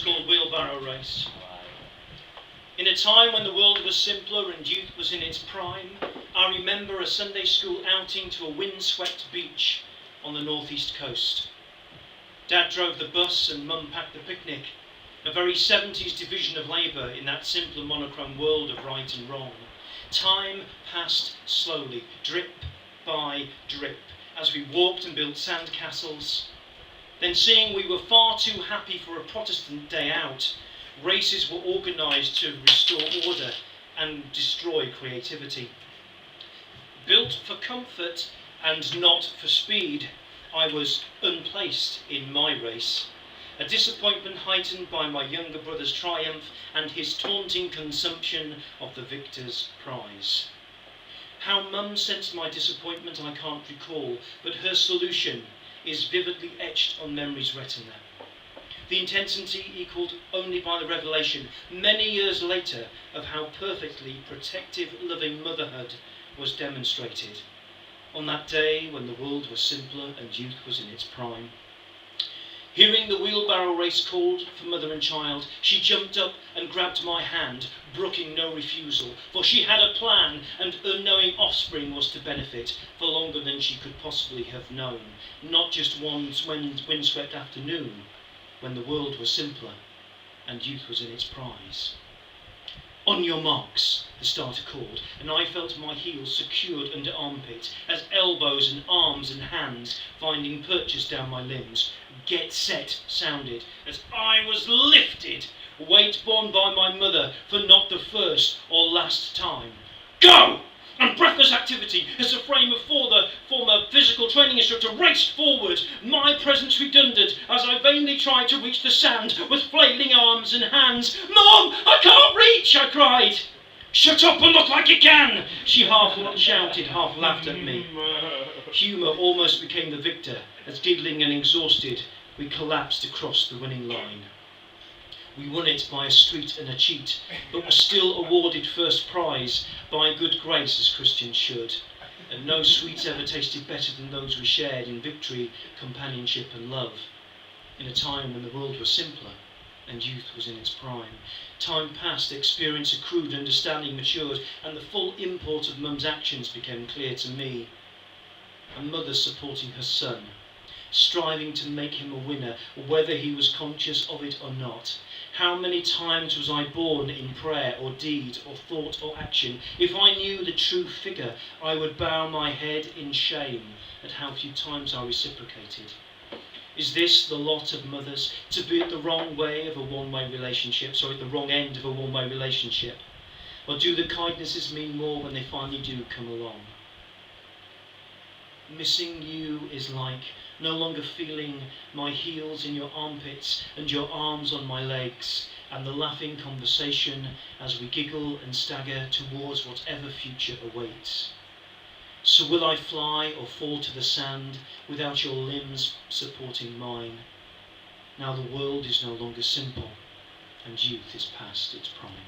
called Wheelbarrow Race. In a time when the world was simpler and youth was in its prime, I remember a Sunday school outing to a windswept beach on the northeast coast. Dad drove the bus and Mum packed the picnic, a very 70s division of labour in that simpler monochrome world of right and wrong. Time passed slowly, drip by drip, as we walked and built sand castles. Then, seeing we were far too happy for a Protestant day out, races were organised to restore order and destroy creativity. Built for comfort and not for speed, I was unplaced in my race, a disappointment heightened by my younger brother's triumph and his taunting consumption of the victor's prize. How Mum sensed my disappointment I can't recall, but her solution is vividly etched on memory's retina. The intensity equalled only by the revelation, many years later, of how perfectly protective, loving motherhood was demonstrated on that day when the world was simpler and youth was in its prime. Hearing the wheelbarrow race called for mother and child, she jumped up and grabbed my hand, brooking no refusal, for she had a plan, and unknowing offspring was to benefit for longer than she could possibly have known, not just one windswept afternoon, when the world was simpler and youth was in its prize. On your marks, the starter called, and I felt my heels secured under armpit, as elbows and arms and hands, finding purchase down my limbs. Get set sounded, as I was lifted, weight borne by my mother for not the first or last time. Go! And breathless activity as the frame of former physical training instructor raced forward, my presence redundant as I vainly tried to reach the sand with flailing arms and hands. Mom, I can't reach, I cried. Shut up and look like you can, she half shouted, half laughed at me. Humour almost became the victor as, giggling and exhausted, we collapsed across the winning line. We won it by a street and a cheat, but were still awarded first prize by good grace, as Christians should. And no sweets ever tasted better than those we shared in victory, companionship and love. In a time when the world was simpler and youth was in its prime. Time passed, experience accrued, understanding matured, and the full import of Mum's actions became clear to me. A mother supporting her son, striving to make him a winner, whether he was conscious of it or not. How many times was I born in prayer or deed or thought or action? If I knew the true figure, I would bow my head in shame at how few times I reciprocated. Is this the lot of mothers, to be at the wrong way of a one-way relationship, sorry, at the wrong end of a one-way relationship? Or do the kindnesses mean more when they finally do come along? Missing you is like no longer feeling my heels in your armpits and your arms on my legs, and the laughing conversation as we giggle and stagger towards whatever future awaits. So will I fly or fall to the sand without your limbs supporting mine? Now the world is no longer simple and youth is past its prime.